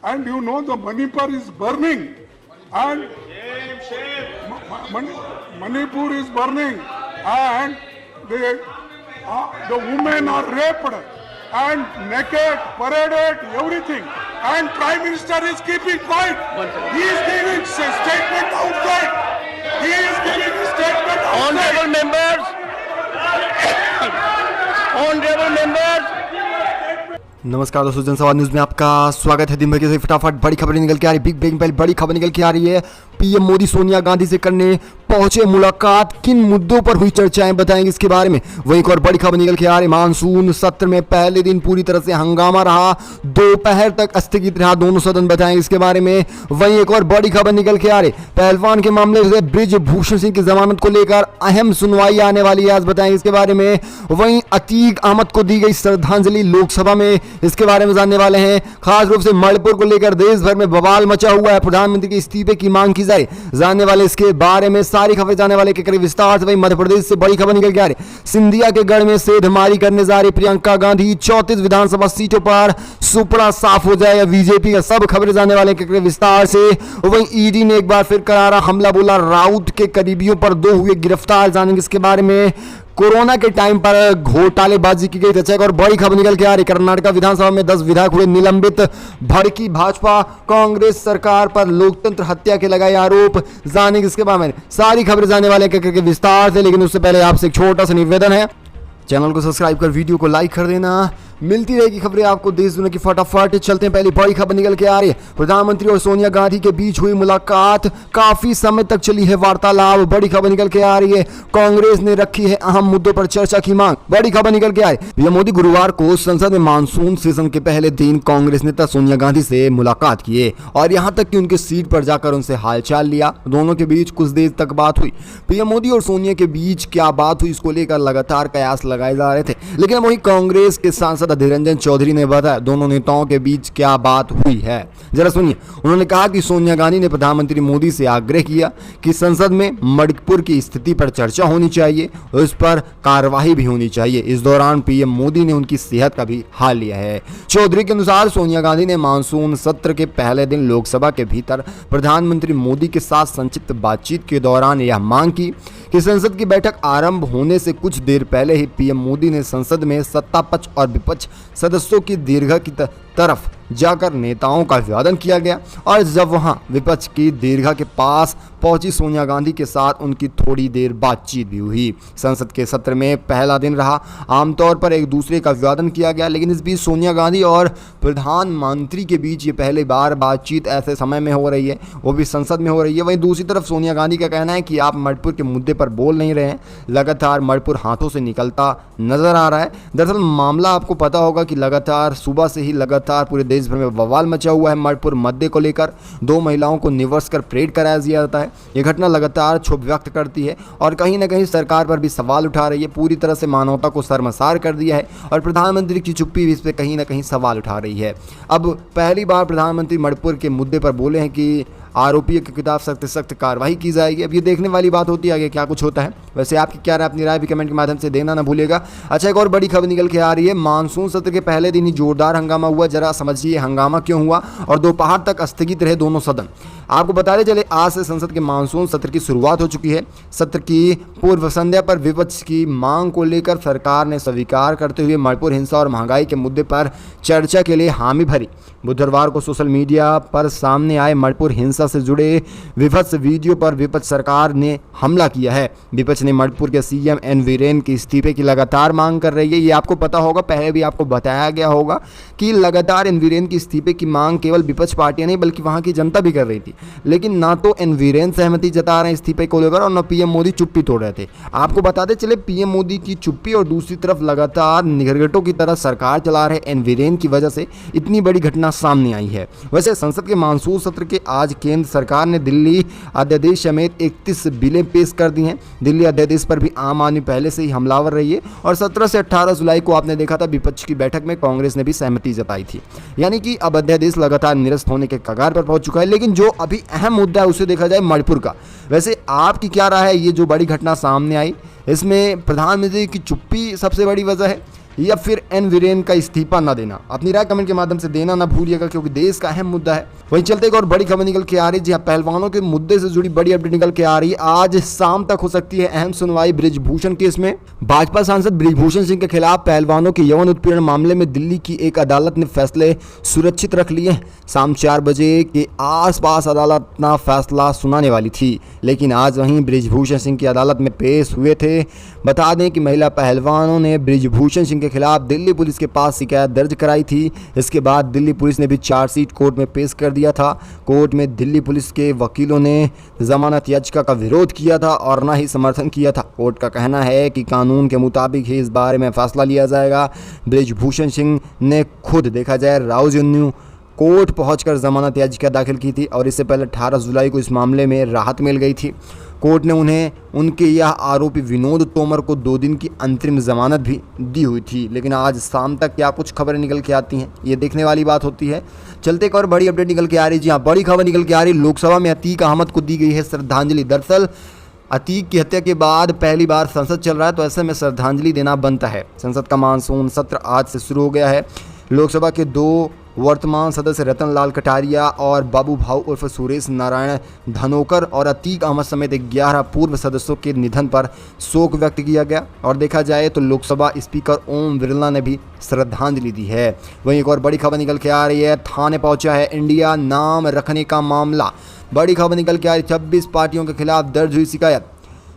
and you know the Manipur is burning, and Manipur is burning, and the women are raped and naked, paraded, everything, and Prime Minister is keeping quiet. He is giving statement outside. He is giving a statement outside. Honorable members. नमस्कार दोस्तों, जनसंवाद news में आपका स्वागत है। दिन भर के फटाफट बड़ी खबरें निकल के आ रही। बिग ब्रेकिंग पहले बड़ी खबर निकल के आ रही है। पीएम मोदी सोनिया गांधी से करने पहुंचे मुलाकात, किन मुद्दों पर हुई चर्चाएं बताएंगे इसके बारे में। वहीं एक और बड़ी खबर निकल के आ रही। मानसून सत्र में पहले दिन पूरी तरह से हंगामा रहा, दोपहर तक स्थगित रहा दोनों सदन, बताएंगे इसके बारे में। वहीं एक और बड़ी खबर निकल के आ रही। पहलवान के मामले से बृजभूषण सिंह की जमानत को लेकर अहम सुनवाई आने वाली है, आज बताएंगे इसके बारे में। वहीं अतीक अहमद को दी गई श्रद्धांजलि लोकसभा में, इसके बारे में जानने वाले हैं। खास रूप से मणिपुर को लेकर देश भर में बवाल मचा हुआ है, प्रधानमंत्री के इस्तीफे की मांग की जाए, जानने वाले इसके बारे में। सारी खबरें जानने वाले के करीब विस्तार से। वहीं मध्य प्रदेश से बड़ी खबर निकल के आ रही। सिंधिया के गढ़ में सेधमारी करने जा रही प्रियंका गांधी, 34 विधानसभा सीटों पर सुपड़ा साफ हो जाएगा बीजेपी का, सब खबरें जानने वाले के करीब विस्तार से। वहीं ईडी ने एक बार फिर करारा हमला बोला, राउत के करीबियों पर 2 हुए गिरफ्तार, जानेंगे इसके बारे में। कोरोना के टाइम पर घोटालेबाजी की गई चर्चा और बड़ी खबर निकल के आ रही। कर्नाटक विधानसभा में 10 विधायक हुए निलंबित, भड़की भाजपा, कांग्रेस सरकार पर लोकतंत्र हत्या के लगाए आरोप, जानेंगे इसके बारे में। सारी खबरें जानने वाले के विस्तार से, लेकिन उससे पहले आपसे एक छोटा सा निवेदन है, चैनल को सब्सक्राइब कर वीडियो को लाइक कर देना। मिलती रहेगी खबरें आपको देश दुनिया की फटाफट। चलते हैं, पहली बड़ी खबर निकल के आ रही है। प्रधानमंत्री और सोनिया गांधी के बीच हुई मुलाकात, काफी समय तक चली है वार्तालाप, बड़ी खबर निकल के आ रही है। कांग्रेस ने रखी है अहम मुद्दों पर चर्चा की मांग, बड़ी खबर निकल के आ रही। पीएम मोदी गुरुवार को संसद में मानसून सेशन के पहले दिन कांग्रेस नेता सोनिया गांधी से मुलाकात किए और यहां तक कि उनके सीट पर जाकर उनसे हालचाल लिया। दोनों के बीच कुछ देर तक बात हुई। पीएम मोदी और सोनिया के बीच क्या बात हुई, इसको लेकर लगातार कयास लगाए जा रहे थे, लेकिन वही कांग्रेस के सांसद अधीर रंजन चौधरी ने बताया दोनों नेताओं के बीच क्या बात हुई है, जरा सुनिए। उन्होंने कहा कि सोनिया गांधी ने प्रधानमंत्री मोदी से आग्रह किया कि संसद में मणिपुर की स्थिति पर चर्चा होनी चाहिए, उस पर कार्यवाही भी होनी चाहिए। इस दौरान पीएम मोदी ने उनकी सेहत का भी हाल लिया है। चौधरी के अनुसार सोनिया गांधी ने मानसून सत्र के पहले दिन लोकसभा के भीतर प्रधानमंत्री मोदी के साथ संक्षिप्त बातचीत के दौरान यह मांग की कि संसद की बैठक आरंभ होने से कुछ देर पहले ही पीएम मोदी ने संसद में सत्ता पक्ष और विपक्ष सदस्यों की दीर्घा की तरफ जाकर नेताओं का अभिवादन किया गया और जब वहां विपक्ष की दीर्घा के पास पहुंची सोनिया गांधी के साथ उनकी थोड़ी देर बातचीत भी हुई। संसद के सत्र में पहला दिन रहा, आमतौर पर एक दूसरे का अभिवादन किया गया, लेकिन इस बीच सोनिया गांधी और प्रधानमंत्री के बीच ये पहली बार बातचीत ऐसे समय में हो रही है, वो भी संसद में हो रही है। वहीं दूसरी तरफ सोनिया गांधी का कहना है कि आप मणिपुर के मुद्दे पर बोल नहीं रहे हैं, लगातार मणिपुर हाथों से निकलता नजर आ रहा है। दरअसल मामला आपको पता होगा कि लगातार सुबह से ही लगातार पूरे देश भर में बवाल मचा हुआ है। मणिपुर मुद्दे को लेकर 2 महिलाओं को निवर्स कर परेड कराया जाता है। ये घटना लगातार क्षोभ व्यक्त करती है और कहीं ना कहीं सरकार पर भी सवाल उठा रही है, पूरी तरह से मानवता को शर्मसार कर दिया है और प्रधानमंत्री की चुप्पी भी इस पर कहीं ना कहीं सवाल उठा रही है। अब पहली बार प्रधानमंत्री मणिपुर के मुद्दे पर बोले हैं कि आरोपियों के खिलाफ सख्त सख्त कार्रवाई की जाएगी। अब ये देखने वाली बात होती है आगे क्या कुछ होता है। वैसे आपकी क्या राय, अपनी राय भी कमेंट के माध्यम से देना ना भूलेगा। अच्छा, एक और बड़ी खबर निकल के आ रही है। मानसून सत्र के पहले दिन ही जोरदार हंगामा हुआ, जरा समझिए हंगामा क्यों हुआ और दोपहर तक स्थगित रहे दोनों सदन। आपको बताते चले, आज से संसद के मानसून सत्र की शुरुआत हो चुकी है। सत्र की पूर्व संध्या पर विपक्ष की मांग को लेकर सरकार ने स्वीकार करते हुए मणिपुर हिंसा और महंगाई के मुद्दे पर चर्चा के लिए हामी भरी। बुधवार को सोशल मीडिया पर सामने आए मणिपुर हिंसा से जुड़े विभत्स वीडियो पर विपक्ष सरकार ने हमला किया है। विपक्ष ने मणिपुर के सीएम एन वीरेन के इस्तीफे की लगातार मांग कर रही है। ये आपको पता होगा, पहले भी आपको बताया गया होगा कि लगातार एन वीरेन के इस्तीफे की मांग केवल विपक्ष पार्टियां नहीं बल्कि वहां की जनता भी कर रही थी, लेकिन ना तो एन वीरेन सहमति जता रहे हैं इस्तीफे को लेकर और न पीएम मोदी चुप्पी तोड़ रहे थे। आपको बताते चले, पीएम मोदी की चुप्पी और दूसरी तरफ लगातार निगरगटों की तरह सरकार चला रहे एन वीरेन की वजह से इतनी बड़ी घटना सामने आई है। वैसे संसद के मानसून सत्र के आज केंद्र सरकार ने दिल्ली अध्यादेश समेत 31 बिलें पेश कर दी हैं। दिल्ली अध्यादेश पर भी आम आदमी पहले से ही हमलावर रही है और 17 से 18 जुलाई को आपने देखा था विपक्ष की बैठक में कांग्रेस ने भी सहमति जताई थी। यानी कि अब अध्यादेश लगातार निरस्त होने के कगार पर पहुंच चुका है। लेकिन जो अभी अहम मुद्दा है उसे देखा जाए मणिपुर का। वैसे आपकी क्या राय है, ये जो बड़ी घटना सामने आई इसमें प्रधानमंत्री की चुप्पी सबसे बड़ी वजह है या फिर एन वीरेन का इस्तीफा न देना। अपनी राय कमेंट के माध्यम से देना ना भूलिएगा, क्योंकि देश का अहम मुद्दा है। वहीं चलते एक और बड़ी खबर निकल के आ रही है। जी हाँ, पहलवानों के मुद्दे से जुड़ी बड़ी अपडेट निकल के आ रही है। आज शाम तक हो सकती है अहम सुनवाई बृजभूषण केस में। भाजपा सांसद बृजभूषण सिंह के खिलाफ पहलवानों के यौन उत्पीड़न मामले में दिल्ली की एक अदालत ने फैसले सुरक्षित रख लिए। शाम 4 बजे के आसपास अदालत अपना फैसला सुनाने वाली थी, लेकिन आज वहीं बृजभूषण सिंह की अदालत में पेश हुए थे। बता दें कि महिला पहलवानों ने बृजभूषण सिंह के खिलाफ दिल्ली पुलिस के पास शिकायत दर्ज कराई थी। इसके बाद दिल्ली पुलिस ने भी चार्जशीट कोर्ट में पेश कर दिया था। कोर्ट में दिल्ली पुलिस के वकीलों ने जमानत याचिका का विरोध किया था और न ही समर्थन किया था। कोर्ट का कहना है कि कानून के मुताबिक ही इस बारे में फैसला लिया जाएगा। बृजभूषण सिंह ने खुद देखा जाए राउज एवेन्यू कोर्ट पहुंचकर जमानत याचिका दाखिल की थी और इससे पहले 18 जुलाई को इस मामले में राहत मिल गई थी। कोर्ट ने उन्हें उनके यह आरोपी विनोद तोमर को 2 दिन की अंतरिम जमानत भी दी हुई थी। लेकिन आज शाम तक क्या कुछ खबरें निकल के आती हैं, ये देखने वाली बात होती है। चलते एक और बड़ी अपडेट निकल के आ रही है। जी हाँ, बड़ी खबर निकल के आ रही है। लोकसभा में अतीक अहमद को दी गई है श्रद्धांजलि। दरअसल अतीक की हत्या के बाद पहली बार संसद चल रहा है, तो ऐसे में श्रद्धांजलि देना बनता है। संसद का मानसून सत्र आज से शुरू हो गया है। लोकसभा के 2 वर्तमान सदस्य रतन लाल कटारिया और बाबू भाऊ उर्फ सुरेश नारायण धनोकर और अतीक अहमद समेत 11 पूर्व सदस्यों के निधन पर शोक व्यक्त किया गया। और देखा जाए तो लोकसभा स्पीकर ओम बिरला ने भी श्रद्धांजलि दी है। वहीं एक और बड़ी खबर निकल के आ रही है। थाने पहुंचा है इंडिया नाम रखने का मामला। बड़ी खबर निकल के आ रही है। 26 पार्टियों के खिलाफ दर्ज हुई शिकायत।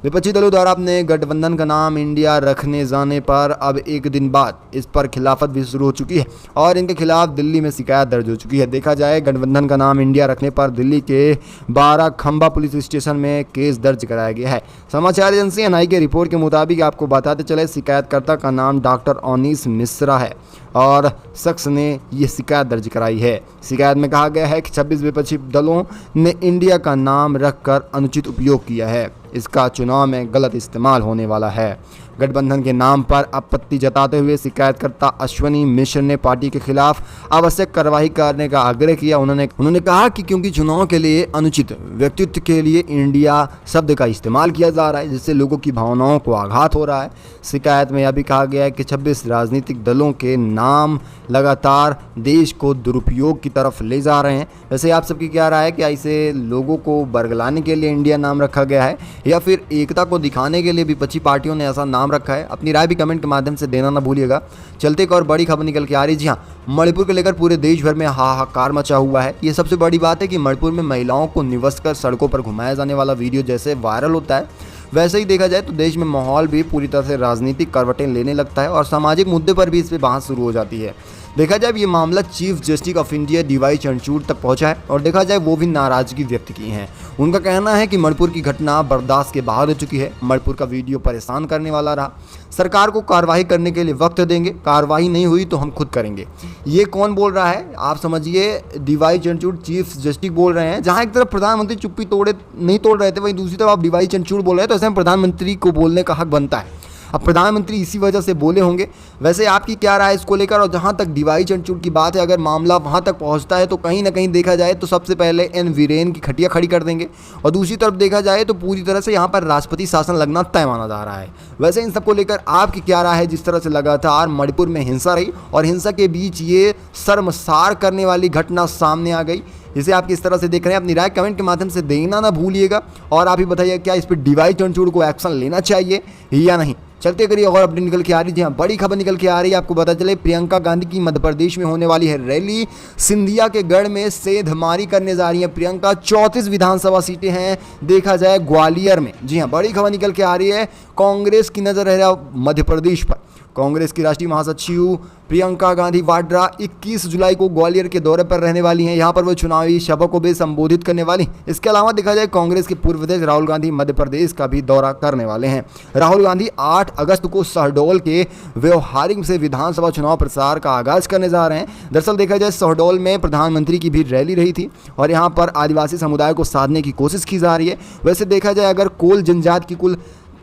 विपक्षी दलों द्वारा अपने गठबंधन का नाम इंडिया रखने जाने पर अब एक दिन बाद इस पर खिलाफत भी शुरू हो चुकी है और इनके खिलाफ दिल्ली में शिकायत दर्ज हो चुकी है। देखा जाए गठबंधन का नाम इंडिया रखने पर दिल्ली के 12 खंबा पुलिस स्टेशन में केस दर्ज कराया गया है। समाचार एजेंसी एनआई के रिपोर्ट के मुताबिक आपको बताते चले, शिकायतकर्ता का नाम डॉक्टर ओनीस मिश्रा है और शख्स ने ये शिकायत दर्ज कराई है। शिकायत में कहा गया है कि 26 विपक्षी दलों ने इंडिया का नाम रखकर अनुचित उपयोग किया है। इसका चुनाव में गलत इस्तेमाल होने वाला है। गठबंधन के नाम पर आपत्ति जताते हुए शिकायतकर्ता अश्वनी मिश्र ने पार्टी के खिलाफ आवश्यक कार्रवाई करने का आग्रह किया। उन्होंने कहा कि क्योंकि चुनाव के लिए अनुचित व्यक्तित्व के लिए इंडिया शब्द का इस्तेमाल किया जा रहा है, जिससे लोगों की भावनाओं को आघात हो रहा है। शिकायत में यह भी कहा गया है कि 26 राजनीतिक दलों के नाम लगातार देश को दुरुपयोग की तरफ ले जा रहे हैं। वैसे आप सबकी क्या राय है कि ऐसे लोगों को बरगलाने के लिए इंडिया नाम रखा गया है या फिर एकता को दिखाने के लिए विपक्षी पार्टियों ने ऐसा नाम रखा है? अपनी राय भी कमेंट के माध्यम से देना ना भूलिएगा। चलते एक और बड़ी खबर निकल के आ रही है। जी हाँ, मणिपुर को लेकर पूरे देश भर में हाहाकार मचा हुआ है। ये सबसे बड़ी बात है कि मणिपुर में महिलाओं को निवस कर सड़कों पर घुमाया जाने वाला वीडियो जैसे वायरल होता है, वैसे ही देखा जाए तो देश में माहौल भी पूरी तरह से राजनीतिक करवटें लेने लगता है और सामाजिक मुद्दे पर भी इस पर बहस शुरू हो जाती है। देखा जाए ये मामला chief justice of India DY Chandrachud तक पहुंचा है और देखा जाए वो भी नाराजगी व्यक्त की है। उनका कहना है कि मणिपुर की घटना बर्दाश्त के बाहर हो चुकी है। मणिपुर का वीडियो परेशान करने वाला रहा। सरकार को कार्रवाई करने के लिए वक्त देंगे, कार्रवाई नहीं हुई तो हम खुद करेंगे। ये कौन बोल रहा है? आप समझिए डीवाई चंद्रचूड़ चीफ जस्टिस बोल रहे हैं। जहाँ एक तरफ प्रधानमंत्री चुप्पी नहीं तोड़ रहे थे, वहीं दूसरी तरफ आप डीवाई चंद्रचूड़ बोल रहे हैं, तो ऐसे में प्रधानमंत्री को बोलने का हक बनता है। अब प्रधानमंत्री इसी वजह से बोले होंगे। वैसे आपकी क्या राय है इसको लेकर? और जहां तक डीवाई चंद्रचूड़ की बात है, अगर मामला वहां तक पहुंचता है तो कहीं ना कहीं देखा जाए तो सबसे पहले एन वीरेन की खटिया खड़ी कर देंगे और दूसरी तरफ देखा जाए तो पूरी तरह से यहां पर राष्ट्रपति शासन लगना तय माना जा रहा है। वैसे इन सबको लेकर आपकी क्या राय है? जिस तरह से लगातार मणिपुर में हिंसा रही और हिंसा के बीच ये शर्मसार करने वाली घटना सामने आ गई, इसे आप किस तरह से देख रहे हैं? अपनी राय कमेंट के माध्यम से देना ना भूलिएगा और आप ही बताइए क्या इस पर डीवाई चंद्रचूड़ को एक्शन लेना चाहिए या नहीं। चलते करिए और अपडेट निकल के आ रही है। बड़ी खबर निकल के आ रही है। आपको पता चले प्रियंका गांधी की मध्य प्रदेश में होने वाली है रैली। सिंधिया के गढ़ में सेंधमारी करने जा रही है प्रियंका। 34 विधानसभा सीटें हैं देखा जाए ग्वालियर में। जी हाँ, बड़ी खबर निकल के आ रही है। कांग्रेस की नजर है मध्य प्रदेश पर। कांग्रेस की राष्ट्रीय महासचिव प्रियंका गांधी वाड्रा 21 जुलाई को ग्वालियर के दौरे पर रहने वाली हैं। यहां पर वो चुनावी सभा को भी संबोधित करने वाली। इसके अलावा देखा जाए कांग्रेस के पूर्व अध्यक्ष राहुल गांधी मध्य प्रदेश का भी दौरा करने वाले हैं। राहुल गांधी 8 अगस्त को शहडोल के व्यवहारिक से विधानसभा चुनाव प्रचार का आगाज करने जा रहे हैं। दरअसल देखा जाए शहडोल में प्रधानमंत्री की भी रैली रही थी और यहाँ पर आदिवासी समुदाय को साधने की कोशिश की जा रही है। वैसे देखा जाए अगर कोल जनजाति की कुल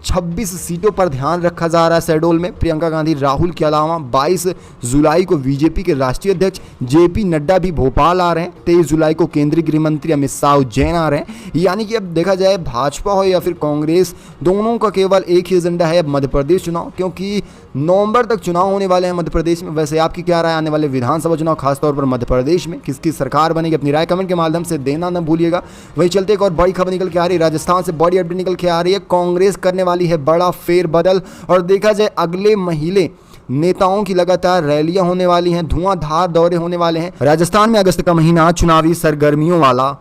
26 सीटों पर ध्यान रखा जा रहा है शेड्यूल में। प्रियंका गांधी राहुल के अलावा 22 जुलाई को बीजेपी के राष्ट्रीय अध्यक्ष जेपी नड्डा भी भोपाल आ रहे हैं। 23 जुलाई को केंद्रीय गृह मंत्री अमित शाह उज्जैन आ रहे हैं। यानी कि अब देखा जाए भाजपा हो या फिर कांग्रेस, दोनों का केवल एक ही एजेंडा है, अब मध्य प्रदेश चुनाव, क्योंकि नवंबर तक चुनाव होने वाले हैं मध्य प्रदेश में। वैसे आपकी क्या राय आने वाले विधानसभा चुनाव, खासतौर पर मध्य प्रदेश में किसकी सरकार बनेगी? अपनी राय कमेंट के माध्यम से देना न भूलिएगा। वहीं चलते एक और बड़ी खबर निकल के आ रही है, राजस्थान से बड़ी अपडेट निकल के आ रही है। कांग्रेस करने वाली है बड़ा फेरबदल, और देखा जाए अगले महीने नेताओं की लगातार रैलियां होने वाली हैं, धुआंधार दौरे होने वाले हैं। राजस्थान में अगस्त का महीना चुनावी सरगर्मियों वाला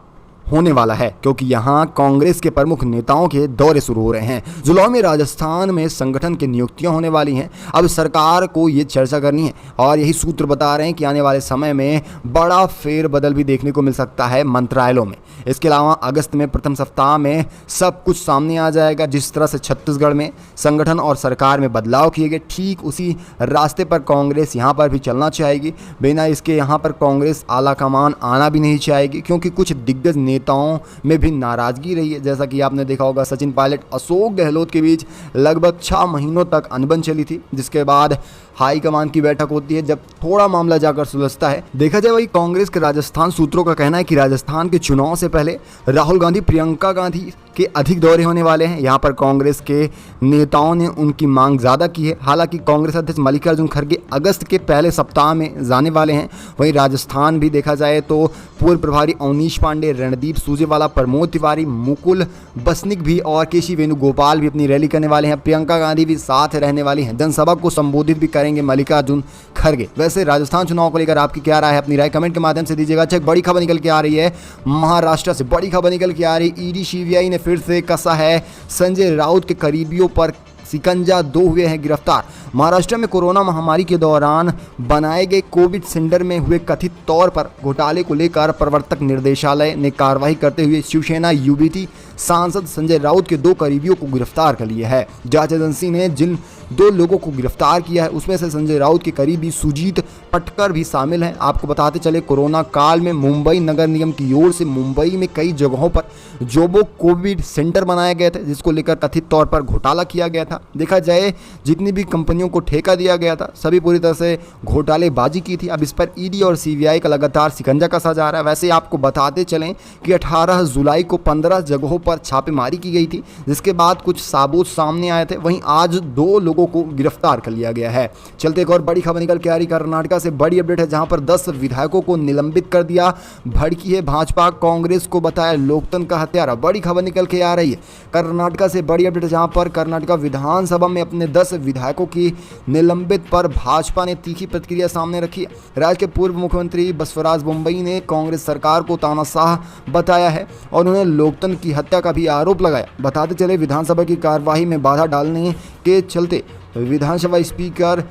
होने वाला है, क्योंकि यहां कांग्रेस के प्रमुख नेताओं के दौरे शुरू हो रहे हैं। जुलाई में राजस्थान में संगठन की नियुक्तियां होने वाली हैं। अब सरकार को ये चर्चा करनी है, और यही सूत्र बता रहे हैं कि आने वाले समय में बड़ा फेरबदल भी देखने को मिल सकता है मंत्रालयों में। इसके अलावा अगस्त में प्रथम सप्ताह में सब कुछ सामने आ जाएगा। जिस तरह से छत्तीसगढ़ में संगठन और सरकार में बदलाव किए गए, ठीक उसी रास्ते पर कांग्रेस यहाँ पर भी चलना चाहेगी। बिना इसके यहाँ पर कांग्रेस आला कमान आना भी नहीं चाहेगी, क्योंकि कुछ दिग्गज नेताओं में भी नाराजगी रही है। जैसा कि आपने देखा होगा, सचिन पायलट, अशोक गहलोत के बीच लगभग 6 महीनों तक अनबन चली थी, जिसके बाद हाईकमान की बैठक होती है, जब थोड़ा मामला जाकर सुलझता है। देखा जाए वही कांग्रेस के राजस्थान सूत्रों का कहना है कि राजस्थान के चुनाव से पहले राहुल गांधी, प्रियंका गांधी के अधिक दौरे होने वाले हैं। यहाँ पर कांग्रेस के नेताओं ने उनकी मांग ज़्यादा की है। हालांकि कांग्रेस अध्यक्ष मल्लिकार्जुन खड़गे अगस्त के पहले सप्ताह में जाने वाले हैं। वहीं राजस्थान भी देखा जाए तो पूर्व प्रभारी अवनीश पांडे, रणदीप सुरजेवाला, प्रमोद तिवारी, मुकुल बसनिक भी और केसी वेणुगोपाल भी अपनी रैली करने वाले हैं। प्रियंका गांधी भी साथ रहने वाली हैं। जनसभा को संबोधित भी करेंगे मल्लिकार्जुन खड़गे। वैसे राजस्थान चुनाव को लेकर आपकी क्या राय है? अपनी राय कमेंट के माध्यम से दीजिएगा। अच्छा, एक बड़ी खबर निकल के आ रही है महाराष्ट्र से, बड़ी खबर निकल के आ रही है। ईडी सीबीआई ने फिर से कसा है संजय राउत के करीबियों पर सिकंजा, 2 हुए हैं गिरफ्तार। महाराष्ट्र में कोरोना महामारी के दौरान बनाए गए कोविड सेंटर में हुए कथित तौर पर घोटाले को लेकर प्रवर्तक निर्देशालय ने कार्रवाई करते हुए शिवसेना यूबीटी सांसद संजय राउत के 2 करीबियों को गिरफ्तार कर लिया है। जांच एजेंसी ने जिन 2 लोगों को गिरफ्तार किया है, उसमें से संजय राउत के करीबी सुजीत पटकर भी शामिल हैं। आपको बताते चले, कोरोना काल में मुंबई नगर निगम की ओर से मुंबई में कई जगहों पर जोबो कोविड सेंटर बनाए गए थे, जिसको लेकर कथित तौर पर घोटाला किया गया था। देखा जाए जितनी भी कंपनियों को ठेका दिया गया था, सभी पूरी तरह से घोटालेबाजी की थी। अब इस पर ईडी और सीबीआई का लगातार शिकंजा कसा जा रहा है। वैसे आपको बताते चलें कि 18 जुलाई को 15 जगहों पर छापेमारी की गई थी, जिसके बाद कुछ सबूत सामने आए थे। वहीं आज 2 लोगों को गिरफ्तार कर लिया गया है। चलते एक और बड़ी खबर निकल के आ रही कर्नाटक से, बड़ी अपडेट है, जहां पर 10 विधायकों को निलंबित कर दिया। भड़की है भाजपा, कांग्रेस को बताया लोकतंत्र का हत्यारा। बड़ी खबर निकल के आ रही है कर्नाटक से, बड़ी अपडेट, जहां पर कर्नाटक विधानसभा में अपने 10 विधायकों की निलंबित पर भाजपा ने तीखी प्रतिक्रिया सामने रखी। राज्य के पूर्व मुख्यमंत्री बसवराज बोम्मई ने कांग्रेस सरकार को तानाशाह बताया है और उन्हें लोकतंत्र की हत्या का भी आरोप लगाया। बताते चले, विधानसभा की कार्यवाही में बाधा डालने के चलते विधानसभा स्पीकर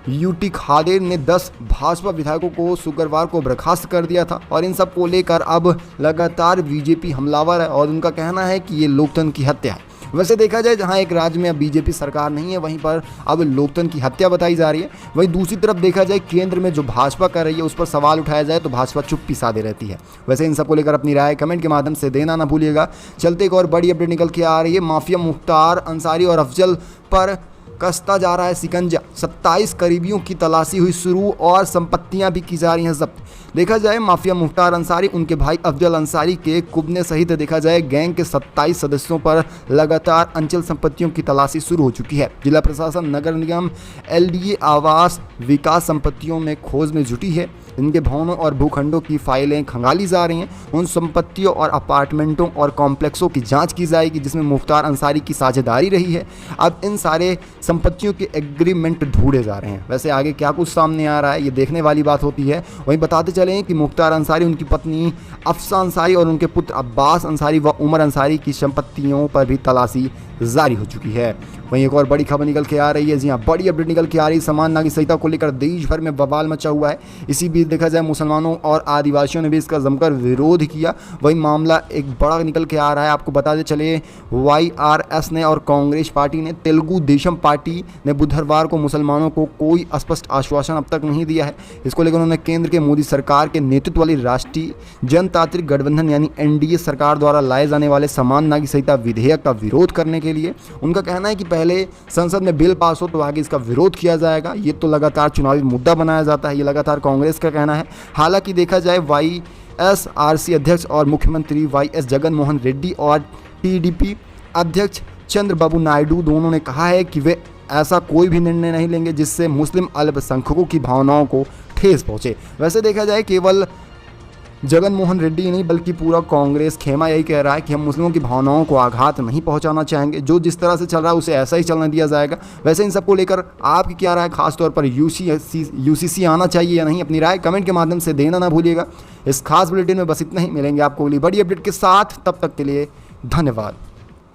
यूटी खादर ने 10 भाजपा विधायकों को शुक्रवार को बर्खास्त कर दिया था, और इन सब को लेकर अब लगातार बीजेपी हमलावर है और उनका कहना है कि ये लोकतंत्र की हत्या है। वैसे देखा जाए, जहां एक राज्य में अब बीजेपी सरकार नहीं है, वहीं पर अब लोकतंत्र की हत्या बताई जा रही है। वहीं दूसरी तरफ देखा जाए, केंद्र में जो भाजपा कर रही है उस पर सवाल उठाया जाए तो भाजपा चुप्पी साधे रहती है। वैसे इन सबको लेकर अपनी राय कमेंट के माध्यम से देना ना भूलिएगा। चलते एक और बड़ी अपडेट निकल के आ रही है, माफिया मुख्तार अंसारी और अफजल पर कसता जा रहा है शिकंजा। 27 करीबियों की तलाशी हुई शुरू और संपत्तियां भी की जा रही हैं जब्त। देखा जाए, माफिया मुख्तार अंसारी, उनके भाई अफजल अंसारी के कुबने सहित देखा जाए गैंग के 27 सदस्यों पर लगातार अंचल संपत्तियों की तलाशी शुरू हो चुकी है। जिला प्रशासन, नगर निगम, एलडीए, आवास विकास संपत्तियों में खोज में जुटी है। इनके भवनों और भूखंडों की फाइलें खंगाली जा रही हैं। उन संपत्तियों और अपार्टमेंटों और कॉम्प्लेक्सों की जांच की जाएगी जिसमें मुख्तार अंसारी की साझेदारी रही है। अब इन सारे संपत्तियों के एग्रीमेंट ढूंढे जा रहे हैं। वैसे आगे क्या कुछ सामने आ रहा है, ये देखने वाली बात होती है। वहीं बताते चलें कि मुख्तार अंसारी, उनकी पत्नी अफसा अंसारी और उनके पुत्र अब्बास अंसारी व उमर अंसारी की संपत्तियों पर भी तलाशी जारी हो चुकी है। वहीं एक और बड़ी खबर निकल के आ रही है, जी हाँ, बड़ी अपडेट निकल के आ रही है, समान नागरिक संहिता को लेकर देश भर में बवाल मचा हुआ है। इसी बीच देखा जाए, मुसलमानों और आदिवासियों ने भी इसका जमकर विरोध किया। वही मामला एक बड़ा निकल के आ रहा है। आपको बताते चले, YRS ने और कांग्रेस पार्टी ने, तेलुगु देशम पार्टी ने बुधवार को मुसलमानों को कोई स्पष्ट आश्वासन अब तक नहीं दिया है। इसको लेकर उन्होंने केंद्र के मोदी सरकार सरकार के नेतृत्व वाली राष्ट्रीय जनतांत्रिक गठबंधन यानी एनडीए सरकार द्वारा लाए जाने वाले समान नागरिक संहिता विधेयक का विरोध करने के लिए। उनका कहना है कि पहले संसद में बिल पास हो तो आगे इसका विरोध किया जाएगा। ये तो लगातार चुनावी मुद्दा बनाया जाता है, ये लगातार कांग्रेस का कहना है। हालांकि देखा जाए YSRC अध्यक्ष और मुख्यमंत्री YS जगन मोहन रेड्डी और TDP अध्यक्ष चंद्रबाबू नायडू दोनों ने कहा है कि वे ऐसा कोई भी निर्णय नहीं लेंगे जिससे मुस्लिम अल्पसंख्यकों की भावनाओं को ठेस पहुंचे। वैसे देखा जाए केवल जगन मोहन रेड्डी ही नहीं बल्कि पूरा कांग्रेस खेमा यही कह रहा है कि हम मुस्लिमों की भावनाओं को आघात नहीं पहुंचाना चाहेंगे। जो जिस तरह से चल रहा है उसे ऐसा ही चलने दिया जाएगा। वैसे इन सबको लेकर आपकी क्या राय, खासतौर पर UCC आना चाहिए या नहीं, अपनी राय कमेंट के माध्यम से देना ना भूलिएगा। इस खास बुलेटिन में बस इतना ही। मिलेंगे आपको अगली बड़ी अपडेट के साथ, तब तक के लिए धन्यवाद।